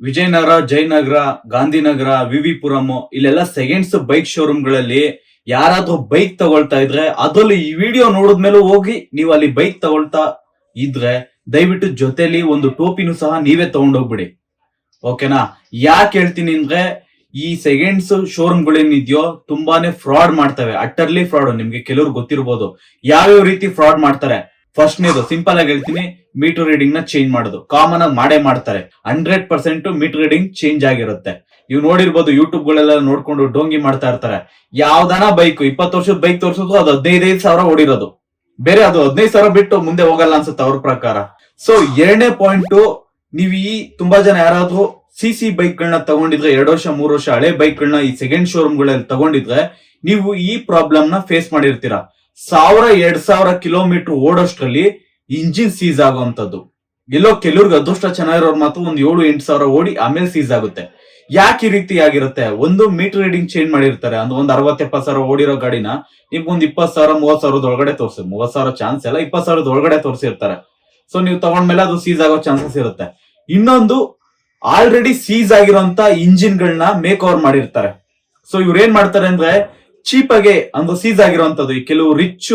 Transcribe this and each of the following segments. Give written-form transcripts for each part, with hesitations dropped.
ವಿಜಯನಗರ, ಜಯನಗರ, ಗಾಂಧಿನಗರ, ವಿವಿಪುರಂ ಇಲ್ಲೆಲ್ಲ seconds bike showroom ಗಳಲ್ಲಿ ಯಾರಾದ್ರೂ ಬೈಕ್ ತಗೊಳ್ತಾ ಇದ್ರೆ, ಅದ್ರಲ್ಲಿ ಈ ವಿಡಿಯೋ ನೋಡಿದ್ಮೇಲೆ ಹೋಗಿ ನೀವು ಅಲ್ಲಿ ಬೈಕ್ ತಗೊಳ್ತಾ ಇದ್ರೆ ದಯವಿಟ್ಟು ಜೊತೆಲಿ ಒಂದು ಟೋಪಿನೂ ಸಹ ನೀವೇ ತಗೊಂಡೋಗ್ಬಿಡಿ. ಓಕೆನಾ? ಯಾಕೆ ಹೇಳ್ತೀನಿ ಅಂದ್ರೆ, ಈ ಸೆಕೆಂಡ್ಸ್ ಶೋರೂಮ್ ಗಳೇನಿದೆಯೋ ತುಂಬಾನೇ ಫ್ರಾಡ್ ಮಾಡ್ತವೆ. Utterly fraud. ನಿಮ್ಗೆ ಕೆಲವ್ರು ಗೊತ್ತಿರ್ಬೋದು ಯಾವ್ಯಾವ ರೀತಿ ಫ್ರಾಡ್ ಮಾಡ್ತಾರೆ. ಫಸ್ಟ್ನೇದು ಸಿಂಪಲ್ ಆಗಿ ಹೇಳ್ತೀನಿ, ಮೀಟರ್ ರೀಡಿಂಗ್ ನ ಚೇಂಜ್ ಮಾಡೋದು ಕಾಮನ್ ಆಗಿ ಮಾಡೇ ಮಾಡ್ತಾರೆ. 100% ಮೀಟರ್ ರೀಡಿಂಗ್ ಚೇಂಜ್ ಆಗಿರುತ್ತೆ. ನೀವು ನೋಡಿರ್ಬೋದು ಯೂಟ್ಯೂಬ್ ಗಳೆಲ್ಲ ನೋಡ್ಕೊಂಡು ಡೋಂಗಿ ಮಾಡ್ತಾ ಇರ್ತಾರೆ. ಯಾವ್ದಾನ ಬೈಕ್ 20 ವರ್ಷದ ಬೈಕ್ ತೋರಿಸೋದು, ಅದು 15,000 ಓಡಿರೋದು ಬೇರೆ, ಅದು 15,000 ಬಿಟ್ಟು ಮುಂದೆ ಹೋಗಲ್ಲ ಅನ್ಸುತ್ತೆ ಅವ್ರ ಪ್ರಕಾರ. ಸೊ ಎರಡನೇ ಪಾಯಿಂಟ್, ನೀವು ಈ ತುಂಬಾ ಜನ ಯಾರಾದ್ರೂ ಸಿ ಬೈಕ್ ಗಳನ್ನ ತಗೊಂಡಿದ್ರೆ, 2 ವರ್ಷ 3 ವರ್ಷ ಹಳೆ ಬೈಕ್ ಗಳನ್ನ ಈ ಸೆಕೆಂಡ್ ಶೋರೂಮ್ ಗಳಲ್ಲಿ ತಗೊಂಡಿದ್ರೆ, ನೀವು ಈ ಪ್ರಾಬ್ಲಮ್ ನ ಫೇಸ್ ಮಾಡಿರ್ತೀರಾ. 1000-2000 ಕಿಲೋಮೀಟರ್ ಓಡೋಷ್ಟ್ರಲ್ಲಿ ಇಂಜಿನ್ ಸೀಸ್ ಆಗುವಂತದ್ದು. ಎಲ್ಲೋ ಕೆಲವ್ರಿಗೆ ಅದೃಷ್ಟ ಚೆನ್ನಾಗಿರೋರು ಮಾತ್ರ ಒಂದ್ 7-8 ಸಾವಿರ ಓಡಿ ಆಮೇಲೆ ಸೀಸ್ ಆಗುತ್ತೆ. ಯಾಕೆ ಈ ರೀತಿ ಆಗಿರುತ್ತೆ? ಒಂದು ಮೀಟರ್ ರೀಡಿಂಗ್ ಚೇಂಜ್ ಮಾಡಿರ್ತಾರೆ. ಅಂದ್ರೆ ಒಂದ್ 60-70 ಸಾವಿರ ಓಡಿರೋ ಗಾಡಿನ ನಿಮ್ಗೊಂದ್ 20,000-30,000 ಒಳಗಡೆ ತೋರಿಸಿ, 30,000 ಚಾನ್ಸ್ ಎಲ್ಲ, 20,000 ಒಳಗಡೆ ತೋರಿಸಿರ್ತಾರೆ. ಸೊ ನೀವು ತಗೊಂಡ್ಮೇಲೆ ಅದು ಸೀಸ್ ಆಗೋ ಚಾನ್ಸಸ್ ಇರುತ್ತೆ. ಇನ್ನೊಂದು, ಆಲ್ರೆಡಿ ಸೀಸ್ ಆಗಿರೋಂತ ಇಂಜಿನ್ ಗಳನ್ನ ಮೇಕ್ ಓವರ್ ಮಾಡಿರ್ತಾರೆ. ಸೊ ಇವ್ರು ಏನ್ ಮಾಡ್ತಾರೆ ಅಂದ್ರೆ, ಚೀಪ್ ಆಗಿ ಅಂದ್ರೆ ಸೀಸ್ ಆಗಿರೋಂಥದ್ದು, ಈ ಕೆಲವು ರಿಚ್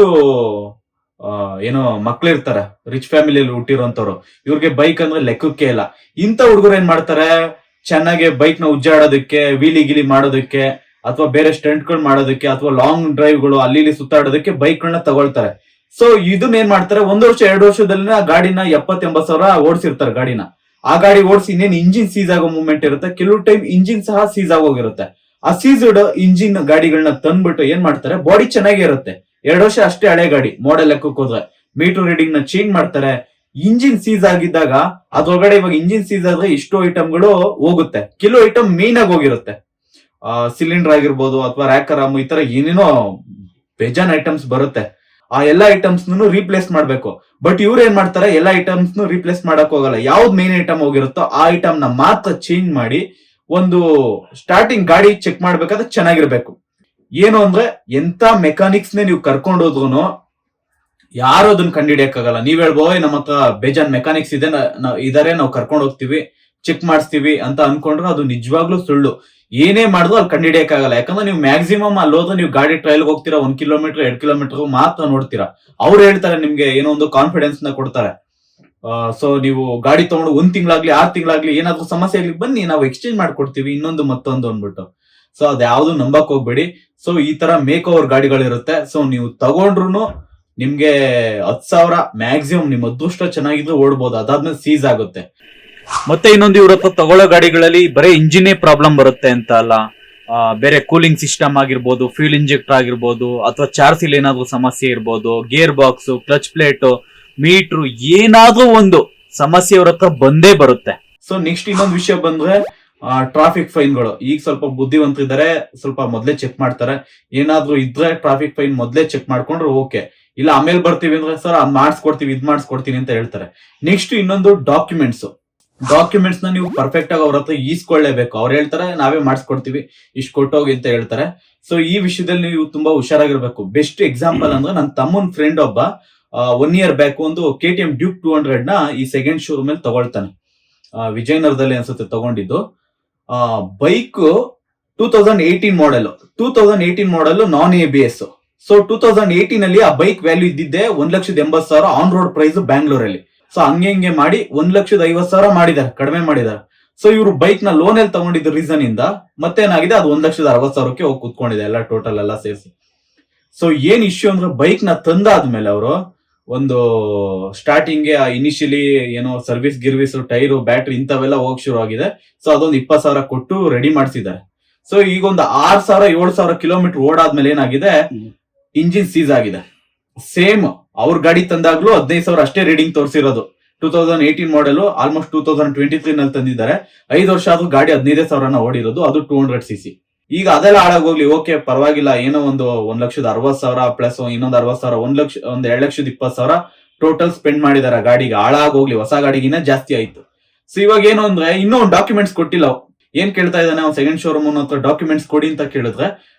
ಏನೋ ಮಕ್ಳಿರ್ತಾರೆ, ರಿಚ್ ಫ್ಯಾಮಿಲಿಯಲ್ಲಿ ಹುಟ್ಟಿರೋಂಥವ್ರು, ಇವ್ರಿಗೆ ಬೈಕ್ ಅಂದ್ರೆ ಲೆಕ್ಕಕ್ಕೆ ಇಲ್ಲ. ಇಂಥ ಹುಡುಗರು ಏನ್ ಮಾಡ್ತಾರೆ, ಚೆನ್ನಾಗಿ ಬೈಕ್ ನ ಉಜ್ಜಾಡೋದಕ್ಕೆ, ವೀಲಿ ಗಿಲಿ ಮಾಡೋದಕ್ಕೆ, ಅಥವಾ ಬೇರೆ ಸ್ಟಂಟ್ ಗಳು ಮಾಡೋದಕ್ಕೆ, ಅಥವಾ ಲಾಂಗ್ ಡ್ರೈವ್ ಗಳು ಅಲ್ಲಿ ಇಲ್ಲಿ ಸುತ್ತಾಡೋದಕ್ಕೆ ಬೈಕ್ ಗಳನ್ನ ತಗೊಳ್ತಾರೆ. ಸೊ ಇದನ್ನ ಏನ್ ಮಾಡ್ತಾರೆ, 1 ವರ್ಷ 2 ವರ್ಷದಲ್ಲಿ ಆ ಗಾಡಿನ 70-80 ಸಾವಿರ ಓಡಿಸಿರ್ತಾರೆ ಗಾಡಿನ. ಆ ಗಾಡಿ ಓಡಿಸಿ ಇನ್ನೇನು ಇಂಜಿನ್ ಸೀಸ್ ಆಗೋ ಮೂವ್ಮೆಂಟ್ ಇರುತ್ತೆ. ಕೆಲವು ಟೈಮ್ ಇಂಜಿನ್ ಸಹ ಸೀಸ್ ಆಗೋಗಿರುತ್ತೆ. ಆ ಸೀಸ್ಡ್ ಇಂಜಿನ್ ಗಾಡಿಗಳನ್ನ ತಂದ್ಬಿಟ್ಟು ಏನ್ ಮಾಡ್ತಾರೆ, ಬಾಡಿ ಚೆನ್ನಾಗೇ ಇರುತ್ತೆ, 2 ವರ್ಷ ಅಷ್ಟೇ ಹಳೆ ಗಾಡಿ ಮಾಡೆಲ್ ಲೆಕ್ಕಕ್ಕೆ ಹೋದ್ರೆ ಮೀಟರ್ ರೀಡಿಂಗ್ ನ ಚೇಂಜ್ ಮಾಡ್ತಾರೆ. ಇಂಜಿನ್ ಸೀಸ್ ಆಗಿದ್ದಾಗ ಅದ್ರೊಳಗಡೆ ಇವಾಗ ಇಂಜಿನ್ ಸೀಸ್ ಆದ್ರೆ ಇಷ್ಟೋ ಐಟಮ್ಗಳು ಹೋಗುತ್ತೆ. ಕೆಲವು ಐಟಮ್ ಮೇನ್ ಆಗಿ ಹೋಗಿರುತ್ತೆ, ಸಿಲಿಂಡರ್ ಆಗಿರ್ಬೋದು ಅಥವಾ ರ್ಯಾಕರ್ ಈ ತರ ಏನೇನೋ ಬೇಜಾನ್ ಐಟಮ್ಸ್ ಬರುತ್ತೆ. ಆ ಎಲ್ಲಾ ಐಟಮ್ಸ್ ರೀಪ್ಲೇಸ್ ಮಾಡ್ಬೇಕು. ಬಟ್ ಇವ್ರು ಏನ್ ಮಾಡ್ತಾರೆ, ಎಲ್ಲಾ ಐಟಮ್ಸ್ ರೀಪ್ಲೇಸ್ ಮಾಡಕ್ ಹೋಗಲ್ಲ. ಯಾವ್ದು ಮೇನ್ ಐಟಮ್ ಹೋಗಿರುತ್ತೋ ಆ ಐಟಮ್ ನ ಮಾತ್ರ ಚೇಂಜ್ ಮಾಡಿ, ಒಂದು ಸ್ಟಾರ್ಟಿಂಗ್ ಗಾಡಿ ಚೆಕ್ ಮಾಡ್ಬೇಕಾದ್ರೆ ಚೆನ್ನಾಗಿರ್ಬೇಕು. ಏನು ಅಂದ್ರೆ, ಎಂತ ಮೆಕ್ಯಾನಿಕ್ಸ್ ನೀವು ಕರ್ಕೊಂಡು ಹೋದ್ರು ಯಾರು ಅದನ್ನ ಕಂಡುಹಿಡಿಯಕ್ಕಾಗಲ್ಲ. ನೀವ್ ಹೇಳ್ಬೋದು, ನಮ್ಮ ಹತ್ರ ಬೇಜಾನ್ ಮೆಕ್ಯಾನಿಕ್ಸ್ ಇದಾರೆ, ನಾವು ಕರ್ಕೊಂಡು ಹೋಗ್ತೀವಿ, ಚೆಕ್ ಮಾಡಿಸ್ತೀವಿ ಅಂತ ಅನ್ಕೊಂಡ್ರೆ ಅದು ನಿಜವಾಗ್ಲೂ ಸುಳ್ಳು. ಏನೇ ಮಾಡಿದ್ರು ಅಲ್ಲಿ ಕಂಡುಹಿಡಿಯಕ್ಕಾಗಲ್ಲ. ಯಾಕಂದ್ರೆ ನೀವು ಮ್ಯಾಕ್ಸಿಮಮ್ ಅಲ್ಲಿ ಹೋದ್ರೆ ನೀವು ಗಾಡಿ ಟ್ರಯಲ್ ಹೋಗ್ತೀರಾ, 1 ಕಿಲೋಮೀಟರ್ 2 ಕಿಲೋಮೀಟರ್ ಮಾತ್ರ ನೋಡ್ತೀರಾ. ಅವ್ರು ಹೇಳ್ತಾರೆ ನಿಮ್ಗೆ ಏನೋ ಒಂದು ಕಾನ್ಫಿಡೆನ್ಸ್ ನ ಕೊಡ್ತಾರೆ. ಸೊ ನೀವು ಗಾಡಿ ತಗೊಂಡು 1 ತಿಂಗಳಾಗ್ಲಿ 6 ತಿಂಗಳಾಗ್ಲಿ ಏನಾದ್ರೂ ಸಮಸ್ಯೆ ಆಗ್ಲಿ ಬನ್ನಿ, ನಾವು ಎಕ್ಸ್ಚೇಂಜ್ ಮಾಡ್ಕೊಡ್ತೀವಿ ಇನ್ನೊಂದು ಮತ್ತೊಂದು ಅಂದ್ಬಿಟ್ಟು. ಸೊ ಅದ್ಯಾವ್ದು ನಂಬಕ್ ಹೋಗ್ಬೇಡಿ. ಸೊ ಈ ತರ ಮೇಕ್ ಓವರ್ ಗಾಡಿಗಳಿರುತ್ತೆ. ಸೊ ನೀವು ತಗೊಂಡ್ರು ನಿಮ್ಗೆ 10,000 ಮ್ಯಾಕ್ಸಿಮಮ್ ನಿಮ್ ಅದೃಷ್ಟ ಚೆನ್ನಾಗಿದ್ರೆ ಓಡ್ಬೋದು, ಅದಾದ್ಮೇಲೆ ಸೀಸ್ ಆಗುತ್ತೆ. ಮತ್ತೆ ಇನ್ನೊಂದು, ಇವ್ರ ಹತ್ರ ತಗೊಳ್ಳೋ ಗಾಡಿಗಳಲ್ಲಿ ಬರೀ ಇಂಜಿನೇ ಪ್ರಾಬ್ಲಮ್ ಬರುತ್ತೆ ಅಂತ ಅಲ್ಲ, ಬೇರೆ ಕೂಲಿಂಗ್ ಸಿಸ್ಟಮ್ ಆಗಿರ್ಬೋದು, ಫ್ಯೂಲ್ ಇಂಜೆಕ್ಟರ್ ಆಗಿರ್ಬೋದು, ಅಥವಾ ಚಾರ್ಸಿಲ್ ಏನಾದ್ರೂ ಸಮಸ್ಯೆ ಇರ್ಬೋದು, gear box, clutch plate, meter, ಏನಾದ್ರೂ ಒಂದು ಸಮಸ್ಯೆ ಇವ್ರ ಹತ್ರ ಬಂದೇ ಬರುತ್ತೆ. ಸೊ ನೆಕ್ಸ್ಟ್ ಇನ್ನೊಂದು ವಿಷಯ ಬಂದ್ರೆ, ಟ್ರಾಫಿಕ್ ಫೈನ್ಗಳು. ಈಗ ಸ್ವಲ್ಪ ಬುದ್ಧಿವಂತರಿದ್ದಾರೆ, ಸ್ವಲ್ಪ ಮೊದ್ಲೇ ಚೆಕ್ ಮಾಡ್ತಾರೆ. ಏನಾದ್ರೂ ಇದ್ರೆ ಟ್ರಾಫಿಕ್ ಫೈನ್ ಮೊದ್ಲೇ ಚೆಕ್ ಮಾಡ್ಕೊಂಡ್ರೆ ಓಕೆ. ಇಲ್ಲ ಆಮೇಲೆ ಬರ್ತೀವಿ ಅಂದ್ರೆ, ಸರ್ ಅದ್ ಮಾಡಿಸ್ಕೊಡ್ತೀವಿ, ಇದ್ ಮಾಡಿಸ್ಕೊಡ್ತೀನಿ ಅಂತ ಹೇಳ್ತಾರೆ. ನೆಕ್ಸ್ಟ್ ಇನ್ನೊಂದು, ಡಾಕ್ಯುಮೆಂಟ್ಸ್ ನ ನೀವು ಪರ್ಫೆಕ್ಟ್ ಆಗಿ ಅವ್ರ ಹತ್ರ ಈಸ್ಕೊಳ್ಳೇಬೇಕು. ಅವ್ರು ಹೇಳ್ತಾರೆ ನಾವೇ ಮಾಡಿಸ್ಕೊಡ್ತೀವಿ, ಇಷ್ಟು ಕೊಟ್ಟೋಗಿ ಅಂತ ಹೇಳ್ತಾರೆ. ಸೊ ಈ ವಿಷಯದಲ್ಲಿ ನೀವು ತುಂಬಾ ಹುಷಾರಾಗಿರ್ಬೇಕು. ಬೆಸ್ಟ್ ಎಕ್ಸಾಂಪಲ್ ಅಂದ್ರೆ, ನನ್ನ ತಮ್ಮನ್ ಫ್ರೆಂಡ್ ಒಬ್ಬ 1 year ಬ್ಯಾಕ್ ಒಂದು KTM ಡ್ಯೂಕ್ 200 ನ ಈ ಸೆಕೆಂಡ್ ಶೋರೂಮ್ ಅಲ್ಲಿ ತಗೊಳ್ತಾನೆ. ವಿಜಯನಗರದಲ್ಲಿ ಅನ್ಸುತ್ತೆ ತಗೊಂಡಿದ್ದು. ಬೈಕ್ 2018 ಮಾಡೆಲ್ ನಾನ್ ABS. ಸೊ 2018 ಅಲ್ಲಿ ಆ ಬೈಕ್ ವ್ಯಾಲ್ಯೂ ಇದ್ದಿದ್ದೆ 1,80,000 ಆನ್ ರೋಡ್ ಪ್ರೈಸ್ ಬ್ಯಾಂಗ್ಳೂರಲ್ಲಿ. ಸೊ ಹಂಗೆ ಮಾಡಿ 1,50,000 ಮಾಡಿದ್ದಾರೆ, ಕಡಿಮೆ ಮಾಡಿದ್ದಾರೆ. ಸೊ ಇವರು ಬೈಕ್ ನ ಲೋನ್ ಅಲ್ಲಿ ತಗೊಂಡಿದ್ದ ರೀಸನ್ ಇಂದ ಮತ್ತೇನಾಗಿದೆ, ಅದು 1,60,000ಕ್ಕೆ ಹೋಗಿ ಕುತ್ಕೊಂಡಿದೆ ಎಲ್ಲ ಟೋಟಲ್ ಎಲ್ಲ ಸೇರಿಸಿ. ಸೊ ಏನ್ ಇಶ್ಯೂ ಅಂದ್ರೆ, ಬೈಕ್ ನ ತಂದಾದ್ಮೇಲೆ ಅವರು ಒಂದು ಸ್ಟಾರ್ಟಿಂಗ್ ಇನಿಷಿಯಲಿ ಏನೋ ಸರ್ವಿಸ್ ಗಿರ್ವಿಸ್, ಟೈರು, ಬ್ಯಾಟ್ರಿ ಇಂಥವೆಲ್ಲ ಹೋಗಕ್ ಶುರು ಆಗಿದೆ. ಸೊ ಅದೊಂದು 20,000 ಕೊಟ್ಟು ರೆಡಿ ಮಾಡಿಸಿದ್ದಾರೆ. ಸೊ ಈಗ ಒಂದು 6,000-7,000 ಕಿಲೋಮೀಟರ್ ಓಡಾದ್ಮೇಲೆ ಏನಾಗಿದೆ, ಇಂಜಿನ್ ಸೀಸ್ ಆಗಿದೆ. ಸೇಮ್ ಅವ್ರ ಗಾಡಿ ತಂದಾಗ್ಲೂ 15,000 ಅಷ್ಟೇ ರೀಡಿಂಗ್ ತೋರಿಸಿರೋದು. 2018 ಮಾಡೆಲ್ ಆಲ್ಮೋಸ್ಟ್ 2023 ನಲ್ಲಿ ತಂದಿದ್ದಾರೆ. 5 ವರ್ಷ ಆದ್ರೂ ಗಾಡಿ 15,000 ಓಡಿರೋದು, ಅದು 200cc. ಈಗ ಅದೆಲ್ಲ ಹಾಳಾಗೋಗ್ಲಿ, ಓಕೆ ಪರವಾಗಿಲ್ಲ, ಏನೋ ಒಂದು 1,60,000 ಪ್ಲಸ್ ಇನ್ನೊಂದು 60,000, 2,20,000 ಟೋಟಲ್ ಸ್ಪೆಂಡ್ ಮಾಡಿದಾರೆ ಗಾಡಿಗೆ. ಹಾಳಾಗೋಗ್ಲಿ, ಹೊಸ ಗಾಡಿಗಿನ ಜಾಸ್ತಿ ಆಯ್ತು. ಸೊ ಇವಾಗ ಏನು ಅಂದ್ರೆ, ಇನ್ನೂ ಒಂದು ಡಾಕ್ಯುಮೆಂಟ್ಸ್ ಕೊಟ್ಟಿಲ್ಲ. ಏನ್ ಕೇಳ್ತಾ ಇದ್ದಾನೆ, ಅವ್ನು ಸೆಕೆಂಡ್ ಶೋರೂಮ್ ಹತ್ರ ಡಾಕ್ಯುಮೆಂಟ್ಸ್ ಕೊಡಿ ಅಂತ ಕೇಳಿದ್ರೆ,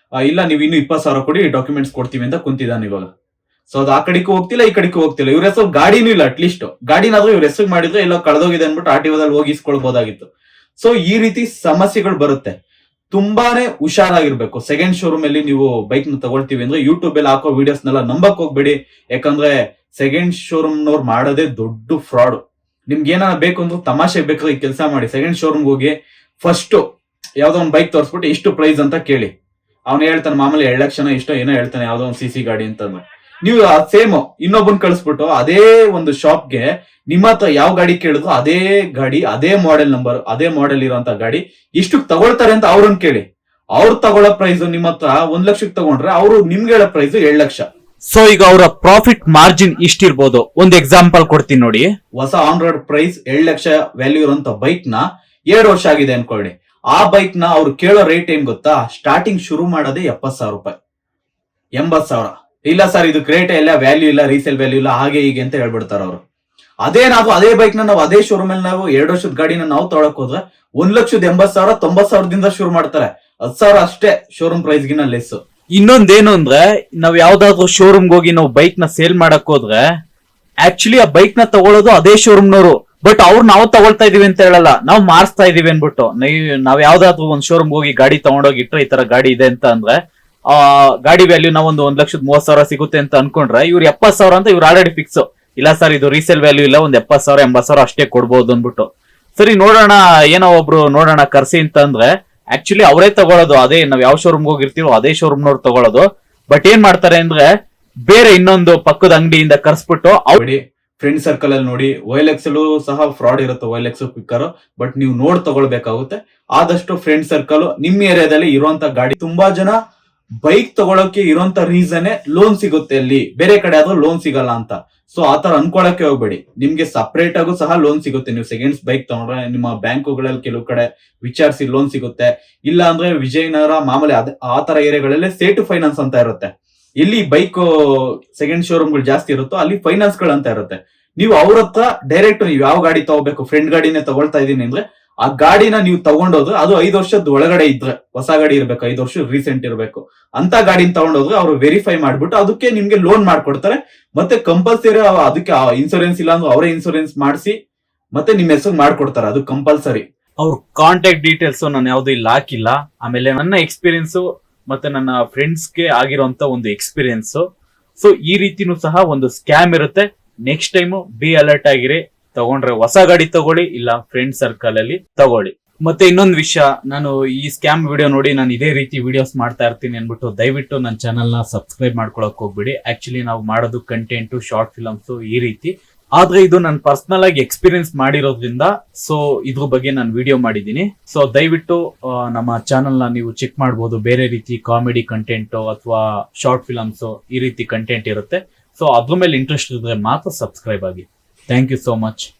ಇಲ್ಲ ನೀವು ಇನ್ನು 20,000 ಕೊಡಿ, ಡಾಕ್ಯುಮೆಂಟ್ಸ್ ಕೊಡ್ತೀವಿ ಅಂತ ಕುಂತಿದ್ದಾನೆ ಇವಾಗ. ಸೊ ಅದು ಆ ಕಡೆಗೂ ಹೋಗ್ತಿಲ್ಲ, ಈ ಕಡೆಗೂ ಹೋಗ್ತಿಲ್ಲ. ಇವ್ರ ಹೆಸರು ಗಾಡಿನೂ ಇಲ್ಲ. ಅಟ್ಲೀಸ್ಟ್ ಗಾಡಿನಾದ್ರೂ ಇವ್ರ ಹೆಸರು ಮಾಡಿದ್ರೆ ಎಲ್ಲೋ ಕಳೆದೋಗಿದೆ ಅನ್ಬಿಟ್ಟು RTOದಲ್ಲಿ ಹೋಗಿ ಇಸ್ಕೊಳ್ಬಹುದಾಗಿತ್ತು. ಸೊ ಈ ರೀತಿ ಸಮಸ್ಯೆಗಳು ಬರುತ್ತೆ. ತುಂಬಾನೇ ಹುಷಾರಾಗಿರ್ಬೇಕು. ಸೆಕೆಂಡ್ ಶೋರೂಮ್ ಅಲ್ಲಿ ನೀವು ಬೈಕ್ ನ ತಗೊಳ್ತೀವಿ ಅಂದ್ರೆ ಯೂಟ್ಯೂಬ್ ಅಲ್ಲಿ ಹಾಕೋ ವಿಡಿಯೋಸ್ನೆಲ್ಲ ನಂಬಕ್ ಹೋಗ್ಬೇಡಿ. ಯಾಕಂದ್ರೆ ಸೆಕೆಂಡ್ ಶೋರೂಮ್ ನವ್ರು ಮಾಡೋದೇ ದೊಡ್ಡ ಫ್ರಾಡ್. ನಿಮ್ಗೆ ಏನಾರ ಬೇಕು ಅಂದ್ರೆ ತಮಾಷೆ ಬೇಕಾದ್ರೆ ಈ ಕೆಲಸ ಮಾಡಿ, ಸೆಕೆಂಡ್ ಶೋರೂಮ್ ಹೋಗಿ ಫಸ್ಟ್ ಯಾವ್ದೋ ಒಂದು ಬೈಕ್ ತೋರಿಸ್ಬಿಟ್ಟು ಎಷ್ಟು ಪ್ರೈಸ್ ಅಂತ ಕೇಳಿ. ಅವ್ನು ಹೇಳ್ತಾನೆ ಮಾಮೂಲಿ 2 ಲಕ್ಷ ಇಷ್ಟೋ ಏನೋ ಹೇಳ್ತಾನೆ, ಯಾವ್ದೋ ಒಂದು CC ಗಾಡಿ ಅಂತ. ನೀವು ಸೇಮ್ ಇನ್ನೊಬ್ಬನ್ ಕಳಿಸ್ಬಿಟ್ಟು ಅದೇ ಒಂದು ಶಾಪ್ಗೆ ನಿಮ್ಮ ಹತ್ರ ಯಾವ ಗಾಡಿ ಕೇಳಿದ್ರು ಅದೇ ಗಾಡಿ, ಅದೇ ಮಾಡೆಲ್ ನಂಬರ್, ಅದೇ ಮಾಡೆಲ್ ಇರೋಂತ ಗಾಡಿ ಎಷ್ಟು ತಗೊಳ್ತಾರೆ ಅಂತ ಅವ್ರನ್ನ ಕೇಳಿ. ಅವ್ರು ತಗೊಳ್ಳೋ ಪ್ರೈಸ್ ನಿಮ್ಮ ಹತ್ರ 1 ಲಕ್ಷಕ್ಕೆ ತಗೊಂಡ್ರೆ ಅವರು ನಿಮ್ಗೆ ಹೇಳೋ ಪ್ರೈಸ್ 2 ಲಕ್ಷ. ಸೊ ಈಗ ಅವರ ಪ್ರಾಫಿಟ್ ಮಾರ್ಜಿನ್ ಇಷ್ಟಿರ್ಬೋದು. ಒಂದು ಎಕ್ಸಾಂಪಲ್ ಕೊಡ್ತೀನಿ ನೋಡಿ. ಹೊಸ on road price 2 lakh value ಇರೋಂತ ಬೈಕ್ ನ 2 ವರ್ಷ ಆಗಿದೆ ಅನ್ಕೊಳ್ಳಿ. ಆ ಬೈಕ್ ನ ಅವ್ರು ಕೇಳೋ ರೇಟ್ ಏನ್ ಗೊತ್ತಾ? ಸ್ಟಾರ್ಟಿಂಗ್ ಶುರು ಮಾಡೋದೇ 70,000 ರೂಪಾಯಿ, 80,000. ಇಲ್ಲ ಸರ್ ಇದಕ್ಕೆ ರೇಟ್ ಇಲ್ಲ, ವ್ಯಾಲ್ಯೂ ಇಲ್ಲ, ರೀಸೇಲ್ ವ್ಯಾಲ್ಯೂ ಇಲ್ಲ, ಹಾಗೆ ಹೀಗೆ ಅಂತ ಹೇಳ್ಬಿಡ್ತಾರ ಅವರು. ಅದೇ ಬೈಕ್ ನಾವು ಅದೇ ಶೋರೂಮ್ ಅಲ್ಲಿ ನಾವು 2 ವರ್ಷದ ಗಾಡಿನ ನಾವು ತೊಗೊಳಕ್ ಹೋದ್ರೆ 1,80,000 90,000ದಿಂದ ಶುರು ಮಾಡ್ತಾರೆ. 10,000 ಅಷ್ಟೇ ಶೋರೂಮ್ ಪ್ರೈಸ್ ಗಿನ ಲೆಸ್. ಇನ್ನೊಂದೇನು ಅಂದ್ರೆ, ನಾವ್ ಯಾವ್ದಾದ್ರು ಶೋರೂಮ್ಗೆ ಹೋಗಿ ನಾವು ಬೈಕ್ ನ ಸೇಲ್ ಮಾಡಕ್ ಹೋದ್ರೆ ಆಕ್ಚುಲಿ ಆ ಬೈಕ್ ನ ತಗೊಳ್ಳೋದು ಅದೇ ಶೋರೂಮ್ನವರು. ಬಟ್ ಅವ್ರು ನಾವು ತಗೊಳ್ತಾ ಇದೀವಿ ಅಂತ ಹೇಳಲ್ಲ, ನಾವು ಮಾರ್ಸ್ತಾ ಇದೀವಿ ಅನ್ಬಿಟ್ಟು. ನಾವ್ ಯಾವ್ದಾದ್ರು ಒಂದ್ ಶೋರೂಮ್ ಹೋಗಿ ಗಾಡಿ ತಗೊಂಡೋಗಿಟ್ರೆ ಈ ತರ ಗಾಡಿ ಇದೆ ಅಂತ ಅಂದ್ರೆ ಆ ಗಾಡಿ ವ್ಯಾಲ್ಯೂ ನಾವು ಒಂದು 1,30,000 ಸಿಗುತ್ತೆ ಅಂತ ಅನ್ಕೊಂಡ್ರೆ ಇವ್ರು 70,000 ಅಂತ ಇವ್ರು ಆಲ್ರೆಡಿ ಫಿಕ್ಸ್. ಇಲ್ಲ ಸರ್ ಇದು ರೀಸೇಲ್ ವ್ಯಾಲ್ಯೂ ಇಲ್ಲ, ಒಂದ್ 70,000 80,000 ಅಷ್ಟೇ ಕೊಡ್ಬೋದು ಅನ್ಬಿಟ್ಟು. ಸರಿ ನೋಡೋಣ, ಏನೋ ಒಬ್ರು ನೋಡೋಣ ಕರ್ಸಿ ಅಂತ ಅಂದ್ರೆ ಆಕ್ಚುಲಿ ಅವರೇ ತಗೊಳ್ಳೋದು, ಅದೇ ನಾವ್ ಯಾವ ಶೋರೂಮ್ ಹೋಗಿರ್ತೀವೋ ಅದೇ ಶೋರೂಮ್ನವ್ರು ತಗೊಳ್ಳೋದು. ಬಟ್ ಏನ್ ಮಾಡ್ತಾರೆ ಅಂದ್ರೆ ಬೇರೆ ಇನ್ನೊಂದು ಪಕ್ಕದ ಅಂಗಡಿಯಿಂದ ಕರ್ಸ್ಬಿಟ್ಟು ಫ್ರೆಂಡ್ ಸರ್ಕಲ್ ಅಲ್ಲಿ ನೋಡಿ. OLX ಸಹ ಫ್ರಾಡ್ ಇರುತ್ತೆ, OLX ಕ್ವಿಕ್ಕರ್. ಬಟ್ ನೀವು ನೋಡ್ ತಗೊಳ್ಬೇಕಾಗುತ್ತೆ. ಆದಷ್ಟು ಫ್ರೆಂಡ್ ಸರ್ಕಲ್ ನಿಮ್ಮ ಏರಿಯಾದಲ್ಲಿ ಇರುವಂತ ಗಾಡಿ. ತುಂಬಾ ಜನ ಬೈಕ್ ತಗೊಳಕ್ಕೆ ಇರೋಂತ ರೀಸನ್ ಲೋನ್ ಸಿಗುತ್ತೆ ಅಲ್ಲಿ, ಬೇರೆ ಕಡೆ ಆದ್ರೂ ಲೋನ್ ಸಿಗಲ್ಲ ಅಂತ. ಸೊ ಆತರ ಅನ್ಕೊಳಕ್ಕೆ ಹೋಗ್ಬೇಡಿ. ನಿಮ್ಗೆ ಸಪರೇಟ್ ಆಗು ಸಹ ಲೋನ್ ಸಿಗುತ್ತೆ. ನೀವು ಸೆಕೆಂಡ್ಸ್ ಬೈಕ್ ತಗೊಂಡ್ರೆ ನಿಮ್ಮ ಬ್ಯಾಂಕುಗಳಲ್ಲಿ ಕೆಲವು ಕಡೆ ವಿಚಾರಿಸಿ ಲೋನ್ ಸಿಗುತ್ತೆ. ಇಲ್ಲ ಅಂದ್ರೆ ವಿಜಯನಗರ ಮಾಮೂಲಿ ಆತರ ಏರಿಯಾಗಳಲ್ಲಿ ಸೇಟು ಫೈನಾನ್ಸ್ ಅಂತ ಇರುತ್ತೆ. ಎಲ್ಲಿ ಬೈಕ್ ಸೆಕೆಂಡ್ ಶೋರೂಮ್ಗಳು ಜಾಸ್ತಿ ಇರುತ್ತೋ ಅಲ್ಲಿ ಫೈನಾನ್ಸ್ ಗಳು ಅಂತ ಇರುತ್ತೆ. ನೀವು ಅವ್ರ ಹತ್ರ ಡೈರೆಕ್ಟ್ ನೀವು ಯಾವ ಗಾಡಿ ತಗೋಬೇಕು, ಫ್ರೆಂಡ್ ಗಾಡಿನೇ ತಗೊಳ್ತಾ ಇದೀನಿ ಅಂದ್ರೆ ಆ ಗಾಡಿನ ನೀವು ತಗೊಂಡೋದ್ರೆ ಅದು 5 ವರ್ಷದ ಒಳಗಡೆ ಇದ್ರೆ, ಹೊಸ ಗಾಡಿ ಇರ್ಬೇಕು, 5 ವರ್ಷ ರೀಸೆಂಟ್ ಇರ್ಬೇಕು ಅಂತ ಗಾಡಿನ ತಗೊಂಡೋದ್ರೆ ಅವ್ರು ವೆರಿಫೈ ಮಾಡ್ಬಿಟ್ಟು ಅದಕ್ಕೆ ನಿಮ್ಗೆ ಲೋನ್ ಮಾಡ್ಕೊಡ್ತಾರೆ. ಮತ್ತೆ ಕಂಪಲ್ಸರಿ ಅದಕ್ಕೆ ಇನ್ಸೂರೆನ್ಸ್ ಇಲ್ಲ ಅಂದ್ರೆ ಅವರೇ ಇನ್ಸೂರೆನ್ಸ್ ಮಾಡಿಸಿ ಮತ್ತೆ ನಿಮ್ ಹೆಸರು ಮಾಡ್ಕೊಡ್ತಾರೆ, ಅದು ಕಂಪಲ್ಸರಿ. ಅವ್ರ ಕಾಂಟ್ಯಾಕ್ಟ್ ಡೀಟೇಲ್ಸ್ ನಾನು ಯಾವ್ದು ಇಲ್ಲಿ ಹಾಕಿಲ್ಲ. ಆಮೇಲೆ ನನ್ನ ಎಕ್ಸ್ಪೀರಿಯನ್ಸ್ ಮತ್ತೆ ನನ್ನ ಫ್ರೆಂಡ್ಸ್ಗೆ ಆಗಿರುವಂತ ಒಂದು ಎಕ್ಸ್ಪೀರಿಯನ್ಸ್. ಸೊ ಈ ರೀತಿನೂ ಸಹ ಒಂದು ಸ್ಕ್ಯಾಮ್ ಇರುತ್ತೆ. ನೆಕ್ಸ್ಟ್ ಟೈಮ್ ಬಿ ಅಲರ್ಟ್ ಆಗಿರಿ. ತಗೊಂಡ್ರೆ ಹೊಸ ಗಾಡಿ ತಗೊಳ್ಳಿ, ಇಲ್ಲ ಫ್ರೆಂಡ್ ಸರ್ಕಲ್ ಅಲ್ಲಿ ತಗೊಳ್ಳಿ. ಮತ್ತೆ ಇನ್ನೊಂದು ವಿಷಯ, ನಾನು ಈ ಸ್ಕ್ಯಾಮ್ ವಿಡಿಯೋ ನೋಡಿ ನಾನು ಇದೇ ರೀತಿ ವಿಡಿಯೋಸ್ ಮಾಡ್ತಾ ಇರ್ತೀನಿ ಅನ್ಬಿಟ್ಟು ದಯವಿಟ್ಟು ನನ್ನ ಚಾನಲ್ ನ ಸಬ್ಸ್ಕ್ರೈಬ್ ಮಾಡ್ಕೊಳಕ್ ಹೋಗ್ಬಿಡಿ. ಆಕ್ಚುಲಿ ನಾವು ಮಾಡೋದು ಕಂಟೆಂಟ್, ಶಾರ್ಟ್ ಫಿಲಮ್ಸ್ ಈ ರೀತಿ. ಆದ್ರೆ ಇದು ನಾನು ಪರ್ಸನಲ್ ಆಗಿ ಎಕ್ಸ್ಪೀರಿಯನ್ಸ್ ಮಾಡಿರೋದ್ರಿಂದ ಸೊ ಇದ್ರ ಬಗ್ಗೆ ನಾನು ವಿಡಿಯೋ ಮಾಡಿದ್ದೀನಿ. ಸೊ ದಯವಿಟ್ಟು ನಮ್ಮ ಚಾನಲ್ ನ ನೀವು ಚೆಕ್ ಮಾಡಬಹುದು. ಬೇರೆ ರೀತಿ ಕಾಮಿಡಿ ಕಂಟೆಂಟ್ ಅಥವಾ ಶಾರ್ಟ್ ಫಿಲಮ್ಸ್ ಈ ರೀತಿ ಕಂಟೆಂಟ್ ಇರುತ್ತೆ. ಸೊ ಅದ್ರ ಮೇಲೆ ಇಂಟ್ರೆಸ್ಟ್ ಇದ್ರೆ ಮಾತ್ರ ಸಬ್ಸ್ಕ್ರೈಬ್ ಆಗಿ. Thank you so much.